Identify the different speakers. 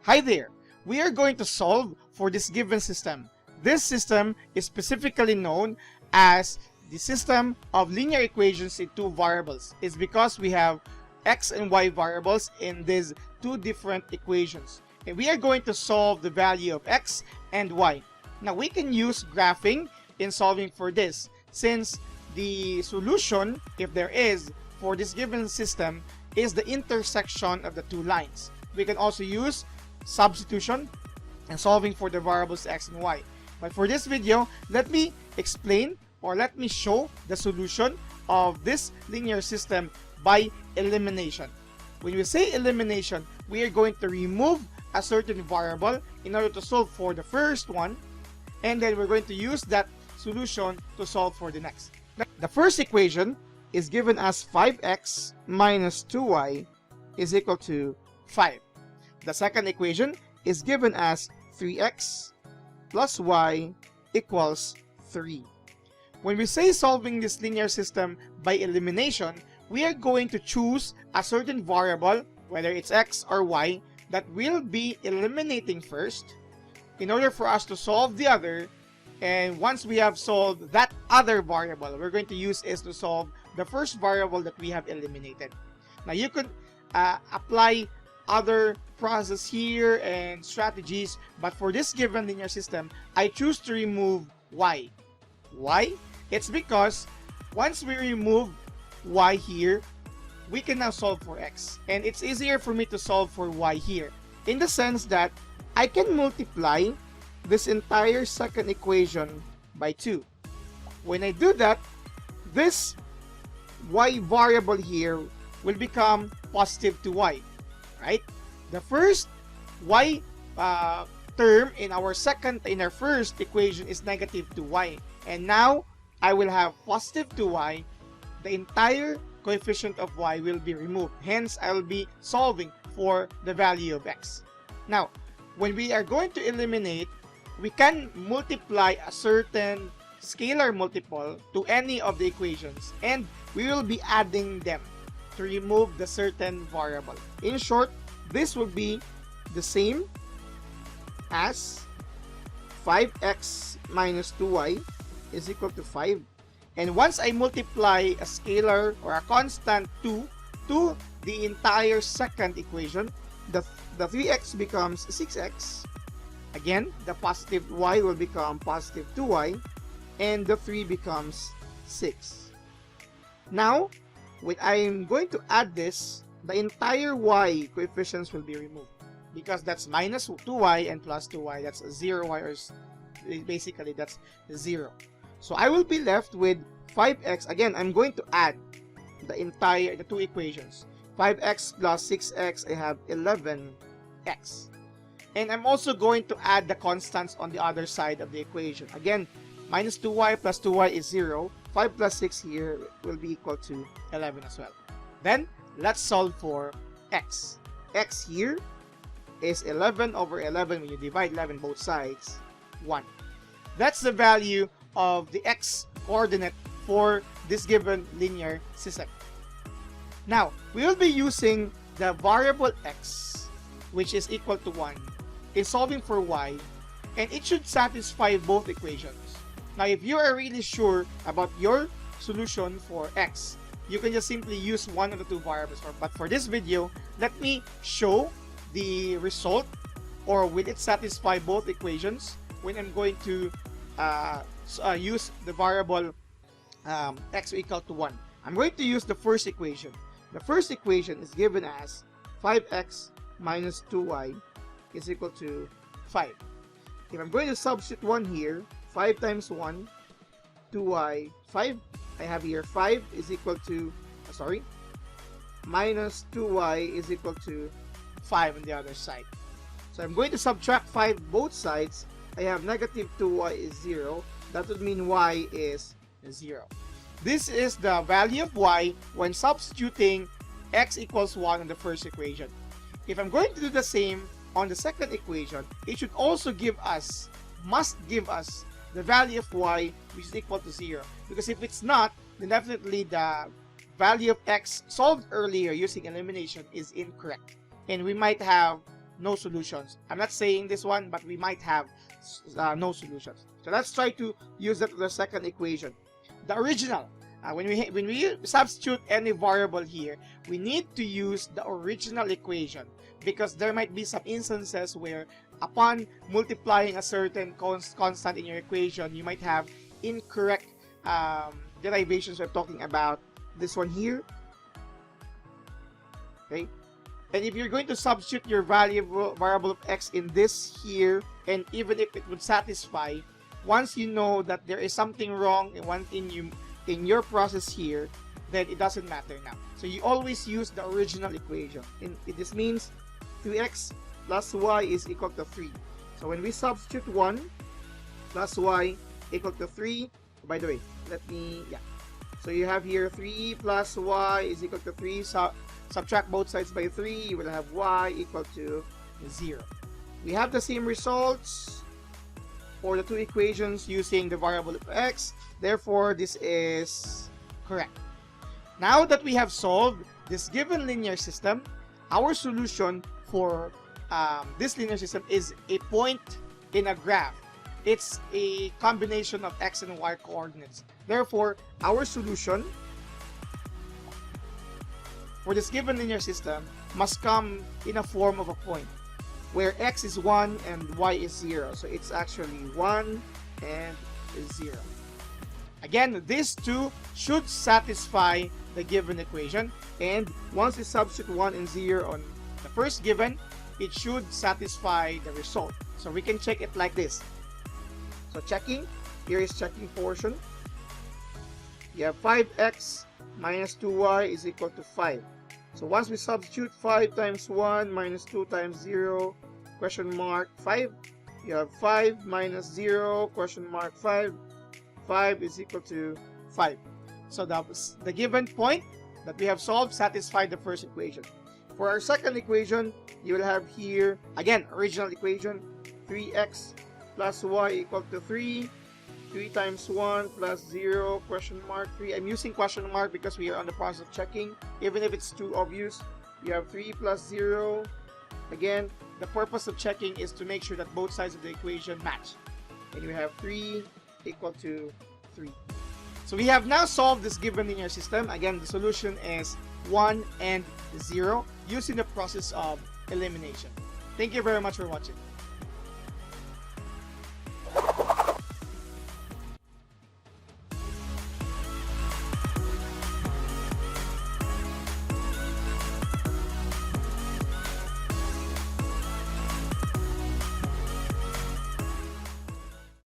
Speaker 1: Hi there! We are going to solve for this given system. This system is specifically known as the system of linear equations in two variables. It's because we have x and y variables in these two different equations. And we are going to solve the value of x and y. Now we can use graphing in solving for this, since the solution, if there is, for this given system is the intersection of the two lines. We can also use substitution and solving for the variables x and y. But for this video, let me explain or let me show the solution of this linear system by elimination. When we say elimination, we are going to remove a certain variable in order to solve for the first one, and then we're going to use that solution to solve for the next. The first equation is given as 5x minus 2y is equal to 5. The second equation is given as 3x plus y equals 3. When we say solving this linear system by elimination, we are going to choose a certain variable, whether it's x or y, that will be eliminating first in order for us to solve the other. And once we have solved that other variable, we're going to use is to solve the first variable that we have eliminated. Now you could apply other process here and strategies, but for this given linear system, I choose to remove y. Why? It's because once we remove y here, we can now solve for x. And it's easier for me to solve for y here, in the sense that I can multiply this entire second equation by 2. When I do that, this y variable here will become positive to y, right? The first y term in our first equation is negative to y, and now I will have positive to y. The entire coefficient of y will be removed, hence I will be solving for the value of x. Now when we are going to eliminate, we can multiply a certain scalar multiple to any of the equations, and we will be adding them to remove the certain variable. In short, this will be the same as 5x minus 2y is equal to 5. And once I multiply a scalar or a constant 2 to the entire second equation, the 3x becomes 6x. Again, the positive y will become positive 2y, and the 3 becomes 6. Now, when I'm going to add this, the entire y coefficients will be removed, because that's minus 2y and plus 2y, that's 0y, or basically that's 0. So I will be left with 5x. Again, I'm going to add the two equations. 5x plus 6x, I have 11x. And I'm also going to add the constants on the other side of the equation. Again, minus 2y plus 2y is 0. 5 plus 6 here will be equal to 11 as well. Then, let's solve for x. X here is 11 over 11. When you divide 11 both sides, 1. That's the value of the x coordinate for this given linear system. Now, we will be using the variable x, which is equal to 1, in solving for y, and it should satisfy both equations. Now, if you are really sure about your solution for x, you can just simply use one of the two variables. But for this video, let me show the result, or will it satisfy both equations when I'm going to use the variable x equal to 1. I'm going to use the first equation. The first equation is given as 5x minus 2y is equal to 5. If I'm going to substitute 1 here, 5 times 1, 2y, 5. I have here 5 is equal to, minus 2y is equal to 5 on the other side. So I'm going to subtract 5 both sides. I have negative 2y is 0. That would mean y is 0. This is the value of y when substituting x equals 1 in the first equation. If I'm going to do the same on the second equation, it should also must give us the value of y, which is equal to 0. Because if it's not, then definitely the value of x solved earlier using elimination is incorrect. And we might have no solutions. I'm not saying this one, but we might have no solutions. So let's try to use that to the second equation. The original. When we substitute any variable here, we need to use the original equation, because there might be some instances where upon multiplying a certain constant in your equation, you might have incorrect derivations. We're talking about this one here. Okay, and if you're going to substitute your variable of x in this here, and even if it would satisfy, once you know that there is something wrong in your process here, then it doesn't matter now. So you always use the original equation. This means 2x plus y is equal to 3. So when we substitute 1 plus y equal to 3, by the way, so you have here 3 plus y is equal to 3. So subtract both sides by 3, you will have y equal to 0. We have the same results for the two equations using the variable of x. Therefore, this is correct. Now that we have solved this given linear system, our solution for this linear system is a point in a graph. It's a combination of x and y coordinates. Therefore, our solution for this given linear system must come in a form of a point where x is 1 and y is 0. So it's actually 1 and 0. Again, these two should satisfy the given equation, and once we substitute 1 and 0 on the first given, it should satisfy the result. So we can check it like this. So checking, here is checking portion. You have 5x minus 2y is equal to 5. So once we substitute 5 times 1 minus 2 times 0, question mark 5, you have 5 minus 0, question mark 5. 5 is equal to 5. So the given point that we have solved satisfied the first equation. For our second equation, you will have here, again, original equation, 3x plus y equal to 3. 3 times 1 plus 0, question mark 3. I'm using question mark because we are on the process of checking. Even if it's too obvious, you have 3 plus 0. Again, the purpose of checking is to make sure that both sides of the equation match. And you have 3 equal to 3. So we have now solved this given linear system. Again, the solution is 1 and 0 using the process of elimination. Thank you very much for watching.